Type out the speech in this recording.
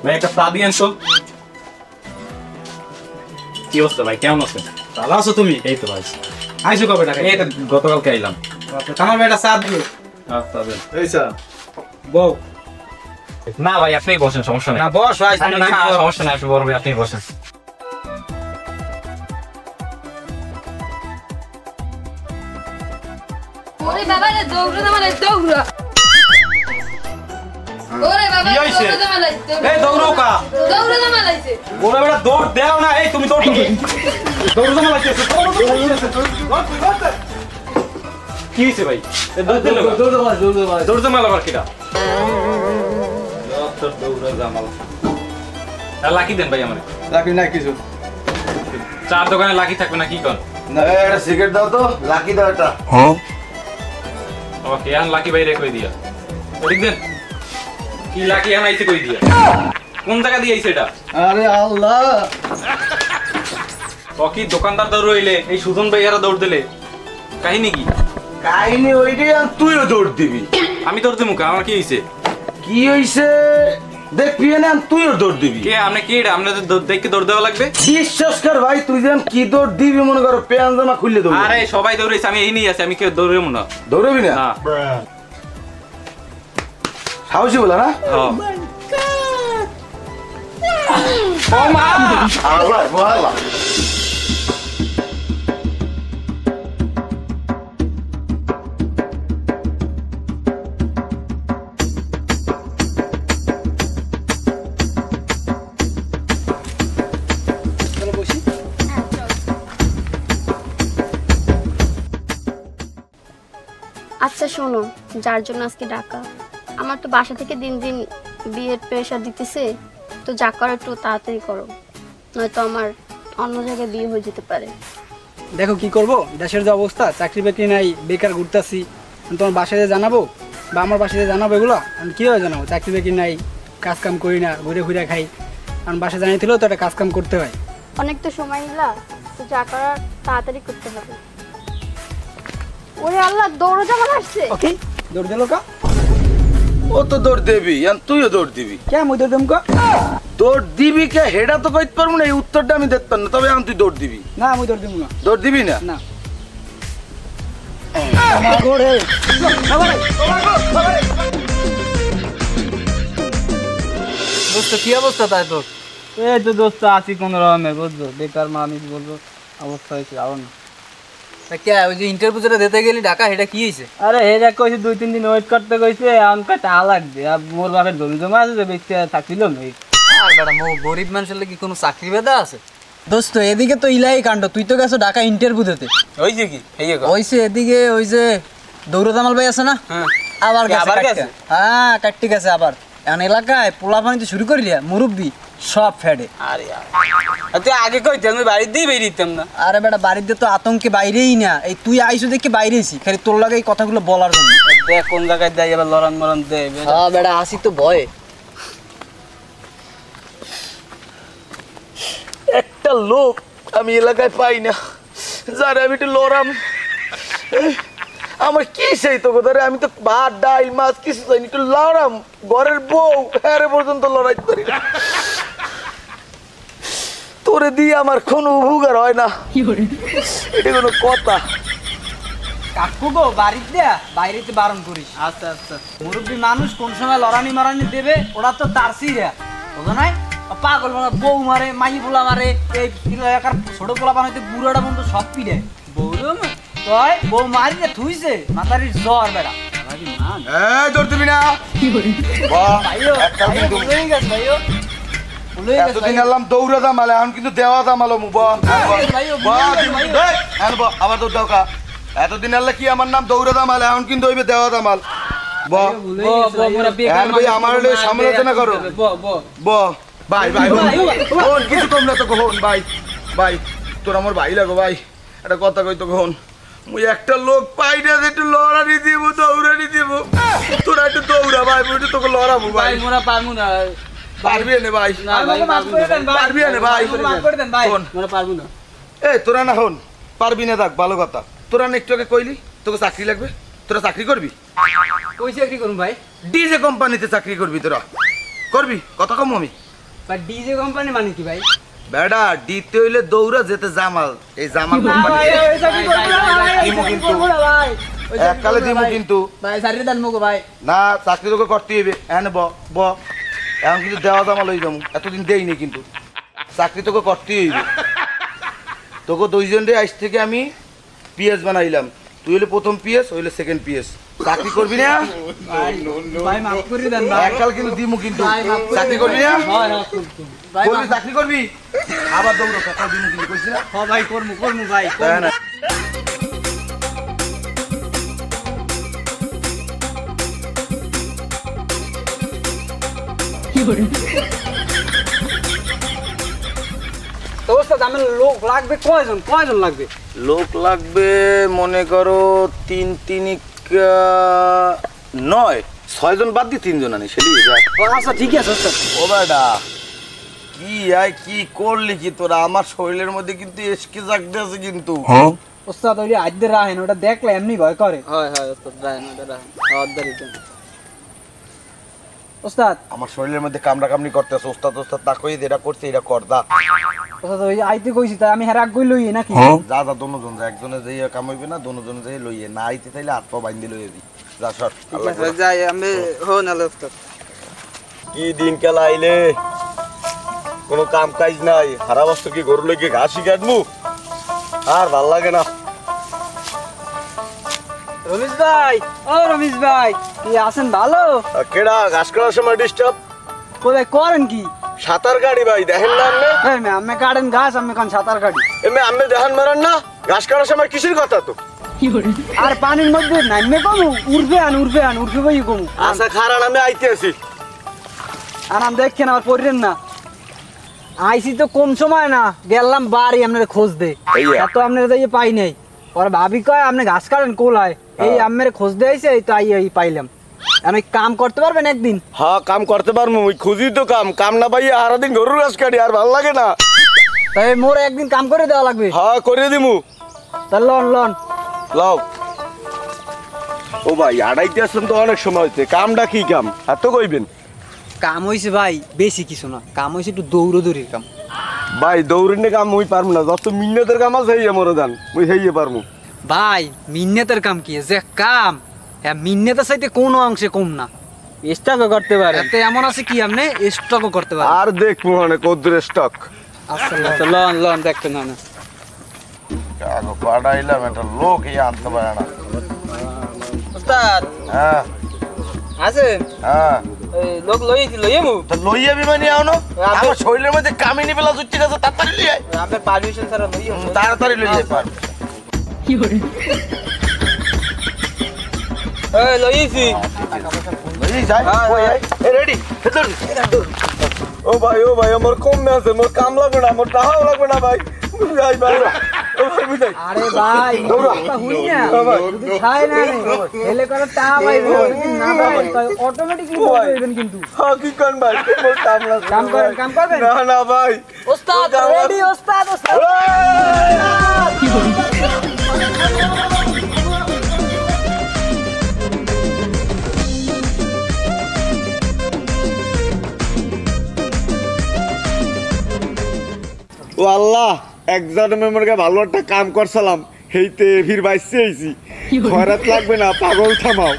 ভাই একটা চা দিয়েন তো। কি অবস্থা ভাই, কেমন আছেন? ভালো আছো তুমি? এই তো ভাই। আইছো কবে টাকা? এই তো গতকালকে আইলাম। আমার বেটা চা দিও। আচ্ছা দেন। এই চা বউ। না ভাই আপনি বসেন, সমস্যা নেই। না বস ভাই, না সমস্যা নাই, বড় ভাই আপনি বসেন। ওরে বাবা রে দৌড়া না মানে দৌড়া। ওরে বাবা কি হইছে? দৌড়া না মানে এই দৌড়াও কা? দৌড়া না মালাইছে। ওরে বেটা দৌড় দেও না, এই তুমি দৌড় দৌড় জমা লাগতেছে। কি হইছে ভাই? দৌড় দিল। দৌড় জামাল আবার কিডা? তোর দৌড় জামাল। লাকি দেন ভাই আমারে। লাকি নাই কিছু। চার দোকানে লাকি থাকবে না কি কোন? না একটা সিগারেট দাও তো, লাকি দাও এটা। ওকে আন লাকি ভাই রে কই দিয়া। ঠিক দেন। কি লাকি আন আইছে কই দিয়া? কোন জায়গা দিয়ে আইছে এটা? আরে আল্লাহ, ওকি দোকানদার দৌড় হইলে এই সুজন ভাইয়ারা দৌড় দিলে কাহিনী কি? কাহিনী ওইটাই, আর তুইও দৌড় দিবি। আমি দৌড় দিমু কা? আমার কি হইছে? কি হইছে দেখবি না, তুইও দৌড় দিবি। কে আপনি কি এটা? আপনি তো দেখে দৌড় দেওয়া লাগবে। বিশ্বাস কর ভাই, তুই যেন কি দৌড় দিবি মনে করো, প্যান জামা খুললে দৌড়। আরে সবাই দৌড়াইছে, আমি এই নিয়ে আছি, আমি কেউ দৌড়াবো না। দৌড়বি না? না। সাহসী বলা না? হ্যাঁ। ও মা! আল্লাহ বলা। আচ্ছা শোনো, যার জন্য আজকে ডাকা, আমার তো বাসা থেকে দিন দিন বিয়ের প্রেশার দিতেছে, তো যা করো একটু তাড়াতাড়ি করো, নয়তো আমার অন্য জায়গায় বিয়ে হয়ে যেতে পারে। দেখো কি করব, দেশের যে অবস্থা, চাকরি বাকরি নাই, বেকার ঘুরতেছি। তোমার বাসায় জানাবো বা আমার বাসায় জানাবো, এগুলো আমি কীভাবে জানাবো? চাকরি বাকরি নাই, কাজ কাম করি না, ঘুরে ঘুরে খাই। কারণ বাসায় জানিয়েছিলেও তো একটা কাজ কাম করতে হয়। অনেক তো সময় নিলা, তো যা করার তাড়াতাড়ি করতে হবে। ওরে আল্লাহ, দৌড়ো জামা আসছে। ওকে, দৌড় দিল কা? ও তো দৌড় দিবি, আর তুইও দৌড় দিবি। কে মই দৌড় দেম কা? দৌড় দিবি কে হেডা তো কইতে পারবো না, এই উত্তরটা আমি দেখতাম না, তবে এখন তুই দৌড় দিবি। না মই দৌড় দেব না। দৌড় দিবি না? না। দোস্ত কি অবস্থা তাই তোর? এই তো দোস্ত আছি কোন রকমে, বুঝছো, বেকার মানুষ বলবো, অবস্থা হয়েছে আরো না। কে ওই যে ইন্টারভিউ যেটা দিতে গেলি ঢাকা, এটা কি হয়েছে? আরে হেরা কইছে 2-3 দিন ওয়েট করতে কইছে, আমাকে টাকা লাগবে। আর মোর বাপের জমি জমা আছে, যে ব্যক্তি থাকছিল না। আর বেটা মো গরিব মানুষের লাগি কোনো চাকরি বেদা আছে? দোস্ত এদিকে তো ইলাই কাণ্ড, তুই তো গেছো ঢাকা ইন্টারভিউ দিতে। ওই যে কি? এই যে ওইছে এদিকে ওই যে দৌড়দামাল ভাই আছে না, আবার গেছে। হ্যাঁ কাটতে গেছে আবার। এখন এলাকায় পোলা পানিতে শুরু করিলিয়া মুরব্বি সব ফেডে। আরে তুই আগে কইতে আমি বাড়িতেই বেরিয়েতাম না। আরে বেটা বাড়িতে তো আতঙ্কে বাইরেই না, এই তুই আইসো দেখে বাইরেছি, খালি তোর লাগে এই কথাগুলো বলার জন্য। দেখ কোন জায়গায় দেয়, এবার লড়ান মরণ দেয়। হ্যাঁ বেটা আসি তো ভয়ে। একটা লোক আমি এলাকায় পাই না, যারা আমি একটু লড়াম। আমার কি সেই তো কথা রে, আমি তো ভাত ডাল মাছ কিছু চাইনি, একটু লড়াম। ঘরের বউ হ্যারে পর্যন্ত লড়াইতে পারি না। তোরে দিয়ে আমার কোনো উপকার হয় না, এটা কোনো কথা? কাকু গো বাড়িতে বাইরেতে বারণ করিস। আচ্ছা আচ্ছা, মুরব্বী মানুষ কোন সময় লড়ানি মারানি দেবে, ওরা তো তারসি রে, বুঝো নাই? পাগল মানে বউ মারে, মাই পোলা মারে, এই এলাকার ছোট পোলা বানাইতে বুড়োটা বন্ধু সব পিড়ে। বউ তয় বউ মারিতে থুইছে, মাতারি জ্বর বেড়া। দৌড় দিবি না? এতদিন এলাম দৌড়া দামালে, এখন কিন্তু দেওয়া দামালো মু। আবার দৌড় দাও কা? এতদিন এলে কি আমার নাম দৌড়া দামাল, এখন কিন্তু হইবে দেওয়া দামাল। আমার সমালোচনা করো। ভাই ভাই কিছু কম না তো কখন? ভাই ভাই তোর আমার ভাই লাগো ভাই, একটা কথা কই তো কখন? মুই একটা লোক পাই না যে একটু লড়ানি দিব, দৌড়ানি দিব। তোরা একটু দৌড়া ভাই, মুই তোকে লড়াবো ভাই। মোরা পারবো না। পারবি না ভাই? পারবি না ভাই? পারবো না। এই তোরা না হন পারবি না, থাক ভালো কথা। তোরা না একটু আগে কইলি তোকে চাকরি লাগবে, তোরা চাকরি করবি? কই চাকরি করুন ভাই? ডিজে কোম্পানিতে চাকরি করবি, তোরা করবি? কথা কম আমি বা ডিজে কোম্পানি মানে কি ভাই? বেটা দিতে হইলে দৌড়া যেতে জামাল, এই জামাল কোম্পানি দিমু কিন্তু, এককালে দিমু কিন্তু ভাই সারি দেন মুগো ভাই। না, চাকরি তোকে করতে হইবে। এনে ব এখন কিন্তু দেওয়া জামাল হয়ে যাবো, এতদিন দেইনি কিন্তু চাকরি তোকে করতে হইবে। তোকে দুইজন রে আজ থেকে আমি পিএস বানাইলাম, তুই হলে প্রথম পিএস, হইলে সেকেন্ড পিএস। চাকরি করবি না? ভাই মাফ করে দেন ভাই। এককাল কিন্তু দিমু কিন্তু, চাকরি করবি না? করবি, চাকরি করবি, আবার দৌড়ো টাকা দিমু কিন্তু, কইছি না? হ্যাঁ ভাই করমু ভাই। তাই না? তো ওস্তাদ আমার লোক লাগবে কয়জন লাগবে? লোক লাগবে মনে করো 9 6 জন বাদ দি 3 জন আনি, সেটাই যায়। আচ্ছা ঠিক আছে ওস্তাদ। ও বেটা কি করলি কি তোরা? আমার শরীরের মধ্যে কিন্তু এসকে জাগতে আছে কিন্তু। ওস্তাদ ওই আজকে রাহেন, ওটা দেখলে এমনি ভয় করে। হয় ওস্তাদ রাহেন, ওটা রাহেন ওস্তাদ। আমার শরীরের মধ্যে কামড়ি করতে আছে। ওস্তাদ তা কই এটা করছে, এটা কর দা। ওস্তাদ ওই আইতে কইছি তাই আমি হেরাক কই লই নাকি? যা দোনোজন যা, একজনে যাই কামাইবে না, দোনোজনে যাই লইয়ে না, আইতে চাইলে হাত পা বাইন্ধে লইয়ে দি। যা সর, আল্লাহ করে। যাই আমি হন আলো ওস্তাদ। কি দিন কালা আইলে, কোনো কাম কাজ নাই, সারা বছর কি গরু লইকে ঘাসই কাটমু, আর ভাল লাগে না। রমেশ ভাই, ও রমেশ ভাই, কি আছেন ভালো? কেডা ঘাস কাটার সময় ডিস্টার্ব? কোথায় করেন কি? সাঁতার গাড়ি ভাই, দেখেন না আপনি? আমি কাটেন ঘাস, আমি কান সাঁতার কাটি। আপনি দেখান মারান না, ঘাস কাটার সময় কিসের কথা তো? আর পানির মধ্যে নামবে কমু, উড়বে ভাই কমু। আচ্ছা খারান, আমি আইতে আছি। আর আমি দেখছেন আমার পড়লেন না, আইসি তো কম সময় না, গেলাম বাড়ি আপনার খোঁজ দে, এত আপনার যাইয়ে পাই নাই। ওর ভাবি কয় আপনি ঘাস কাটেন কোলায়, এই আমার খোঁজ দে আইছে, এই তো আই পাইলাম। আমি কাম করতে পারবেন একদিন? হ্যাঁ কাম করতে পারবো, ওই খুঁজি তো কাম না পাইয়া সারাদিন গরুর ঘাস কাটি, আর ভাল লাগে না। তাই মোর একদিন কাম করে দেওয়া লাগবে। হ্যাঁ করে দিমু। তাহলে লন লাও। ও ভাই আড়াইতে আসলাম তো অনেক সময় হচ্ছে, কামটা কি কাম এত কইবেন? কাম হয়েছে ভাই বেশি কিছু না, কাম হয়েছে একটু দৌড়ির কাম। ভাই দৌড়িনে কাম মুই পারবো না, যত মিন্নতের কাম আছে হেইয়া মরে যান, মুই হেইয়ে পারবো। ভাই মিন্নেতের কাম কি যে কাম, হ্যাঁ মিন্নেতের চাইতে কোনো অংশে কম না, স্টকও করতে পারে। এতে এমন আছে কি আপনি স্টকও করতে পারেন। আর দেখবো মানে কদ্দুর স্টক। আচ্ছা লন দেখতেন না কাগো পাড়াইলাম, একটা লোক এই আনতে পারে না। ওস্তাদ হ্যাঁ আছে হ্যাঁ, লোক লইমু তো লই যাবি মানে আনো, আমার শরীরের মধ্যে কামিনী বেলা জুচ্ছি গেছে, তাড়াতাড়ি লিয়ে আয়। আপনার পারমিশন ছাড়া তাড়াতাড়ি লই যাই পার। লইছি লই যাই, ওই আয়, এ রেডি, হেদর। ও ভাই আমার কম আছে, মোর কাম লাগবে না, মোর টাকাও লাগবে না ভাই। যাই ভাই, ও ভাই বুঝাই। আরে ভাই কথা হুই না, যদি খায় না হেলে করে টা ভাই না ভাই অটোমেটিকলি হইবেন কিন্তু। হ্যাঁ কি কোন ভাই, মোর কাম লাগবে। কাম করবেন না ভাই। ওস্তাদ রেডি, ওস্তাদ ও আল্লাহ, একজনে মেমরকে ভালো একটা কাম করছিলাম, হেইতে ফির বাইসে আইছি। খয়রাত লাগবে না, পাগল থামাও।